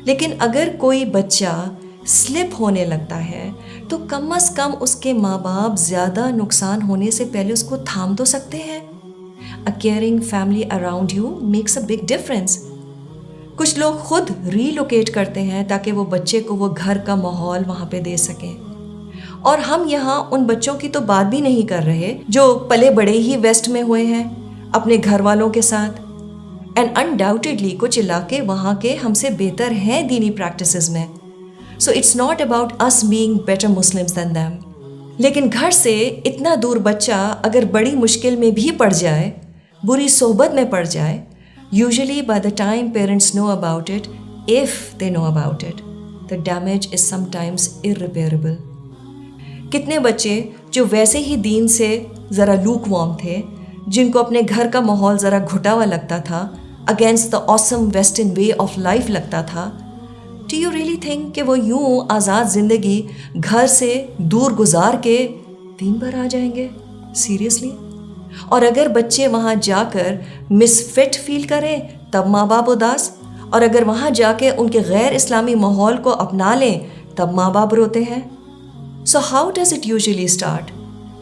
لیکن اگر کوئی بچہ سلپ ہونے لگتا ہے تو کم از کم اس کے ماں باپ زیادہ نقصان ہونے سے پہلے اس کو تھام تو سکتے ہیں. A caring family around you makes a big difference. کچھ لوگ خود ری لوکیٹ کرتے ہیں تاکہ وہ بچے کو وہ گھر کا ماحول وہاں پہ دے سکیں. اور ہم یہاں ان بچوں کی تو بات بھی نہیں کر رہے جو پلے بڑے ہی ویسٹ میں ہوئے ہیں اپنے گھر والوں کے ساتھ. اینڈ انڈاؤٹیڈلی کچھ علاقے وہاں کے ہم سے بہتر ہیں دینی پریکٹسز میں. So it's not about us being better Muslims than them. لیکن گھر سے اتنا دور بچہ اگر بڑی مشکل میں بھی پڑ جائے, بری صحبت میں پڑ جائے, usually by the time parents know about it, if they know about it, the damage is sometimes irreparable. کتنے بچے جو ویسے ہی دین سے ذرا لوک وارم تھے, جن کو اپنے گھر کا ماحول ذرا گھٹا ہوا لگتا تھا, against the awesome western way of life لگتا تھا, ڈو یو ریئلی تھنک کہ وہ یوں آزاد زندگی گھر سے دور گزار کے دین پر آ جائیں گے؟ سیریسلی؟ اور اگر بچے وہاں جا کر مس فٹ فیل کریں تب ماں باپ اداس, اور اگر وہاں جا کے ان کے غیر اسلامی ماحول کو اپنا لیں تب ماں باپ روتے ہیں. So how does it usually start?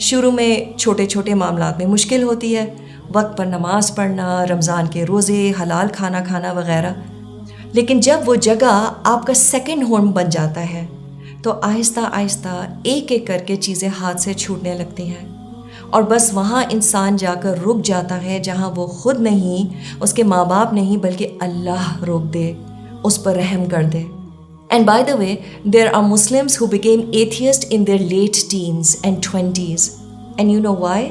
شروع میں چھوٹے چھوٹے معاملات میں مشکل ہوتی ہے, وقت پر نماز پڑھنا, رمضان کے روزے, حلال کھانا کھانا وغیرہ. لیکن جب وہ جگہ آپ کا سیکنڈ ہوم بن جاتا ہے تو آہستہ آہستہ ایک ایک کر کے چیزیں ہاتھ سے چھوٹنے لگتی ہیں, اور بس وہاں انسان جا کر رک جاتا ہے جہاں وہ خود نہیں, اس کے ماں باپ نہیں, بلکہ اللہ روک دے, اس پر رحم کر دے. And by the way, there are Muslims who became atheists in their late teens and 20s. And you know why?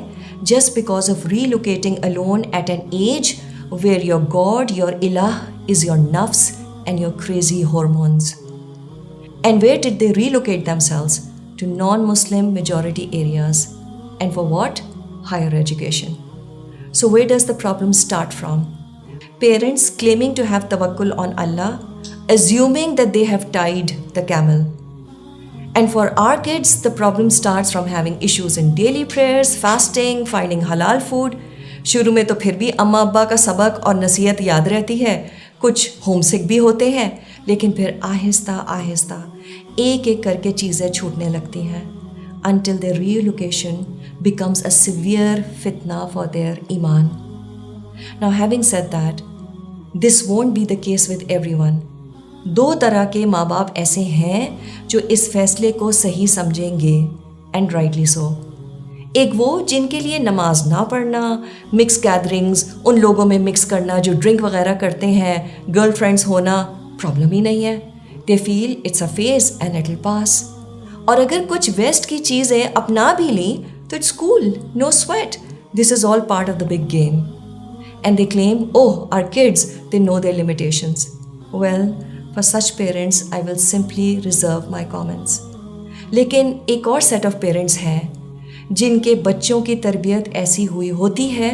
Just because of relocating alone at an age where your God, your ilah, is your nafs and your crazy hormones. And where did they relocate themselves? To non-Muslim majority areas. And for what? Higher education. So where does the problem start from? Parents claiming to have tawakkul on Allah, assuming that they have tied the camel. And for our kids, the problem starts from having issues in daily prayers, fasting, finding halal food. شروع میں تو پھر بھی اماں ابا کا سبق اور نصیحت یاد رہتی ہے, کچھ ہوم سک بھی ہوتے ہیں, لیکن پھر آہستہ آہستہ ایک ایک کر کے چیزیں چھوٹنے لگتی ہیں, until their relocation becomes a severe fitna for their iman. Now having said that, this won't be the case with everyone. دو طرح کے ماں باپ ایسے ہیں جو اس فیصلے کو صحیح سمجھیں گے, اینڈ رائٹلی سو. ایک وہ جن کے لیے نماز نہ پڑھنا, مکس گیدرنگز, ان لوگوں میں مکس کرنا جو ڈرنک وغیرہ کرتے ہیں, گرل فرینڈس ہونا پرابلم ہی نہیں ہے. They feel it's a phase and it will pass. اور اگر کچھ ویسٹ کی چیزیں اپنا بھی لیں تو it's cool, no sweet, this is all part of the big game. And they claim, oh our kids, they know their limitations. Well, for such parents I will simply reserve my comments. لیکن ایک اور set of parents ہیں جن کے بچوں کی تربیت ایسی ہوئی ہوتی ہے,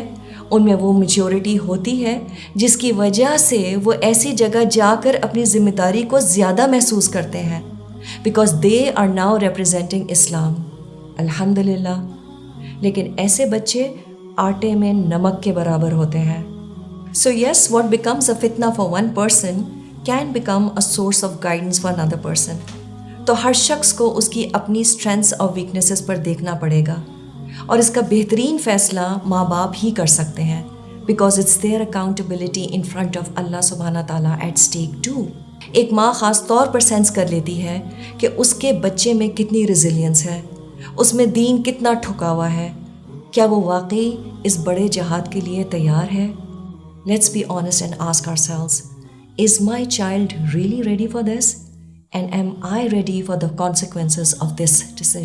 ان میں وہ میچورٹی ہوتی ہے جس کی وجہ سے وہ ایسی جگہ جا کر اپنی ذمہ داری کو زیادہ محسوس کرتے ہیں, because they are now representing Islam. الحمدللہ. لیکن ایسے بچے آٹے میں نمک کے برابر ہوتے ہیں. سو یس, واٹ بیکمز اے فتنہ for one person can become a source of guidance for another person. تو ہر شخص کو اس کی اپنی اسٹرینتھس اور ویکنیسز پر دیکھنا پڑے گا, اور اس کا بہترین فیصلہ ماں باپ ہی کر سکتے ہیں, because it's their accountability in front of Allah سبحانہ تعالیٰ ایٹ اسٹیک ٹو. ایک ماں خاص طور پر سینس کر لیتی ہے کہ اس کے بچے میں کتنی ریزیلینس ہے, اس میں دین کتنا ٹھکا ہوا ہے, کیا وہ واقعی اس بڑے جہاد کے لیے تیار ہے. Let's be honest and ask ourselves, is my child really ready for this? And am I ready for the consequences of this decision?